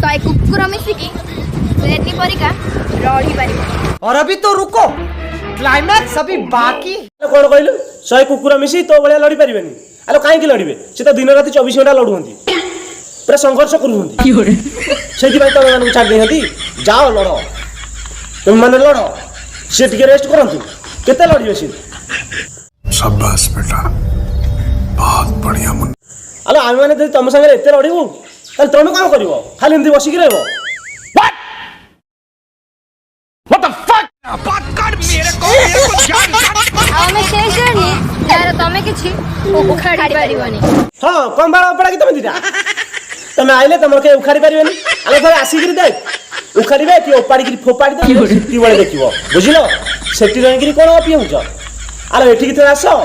शहे कुकुर मिसिकी सेनी परिका रही पारिबो। और अभी तो रुको, क्लाइमैक्स अभी बाकी। कौन कहलु 100 कुकुर मिसी तो भलिया लड़ी परिबेनी? आलो काहे की लड़िबे? से तो दिन राति 24 घंटा लड़ुहंती, पूरा संघर्ष करूहंती। सेति भाई तमे मानू छाड़ देहंती, जाओ लड़ो, तुम माने लड़ो, से टिके रेस्ट करंतु, केते लड़िबे से? शाबाश बेटा, बहुत बढ़िया मन। आलो आमे माने जदि तम संगे एते लड़िबु, ताले तमे काम करिवो? खाली एमती बसिकी रहबो? What the fuck? बात कर मेरे को जान आमे शेष जर्नी यार तमे किछि उखाड़ी पारिबोनी। हां कम बाड़ा पड़ा कि तमे दिटा तमे आइले तमर के उखाड़ी पारिबेनी। आलो थरे आसीगिरी दे उखाड़ीबे कि ओपाड़ीगिरी फोपाड़ी दे कि बळे देखिबो बुझिलो? सेठी रहिगिरी कोन अपि होउछ? आलो एठी कि थरे आसो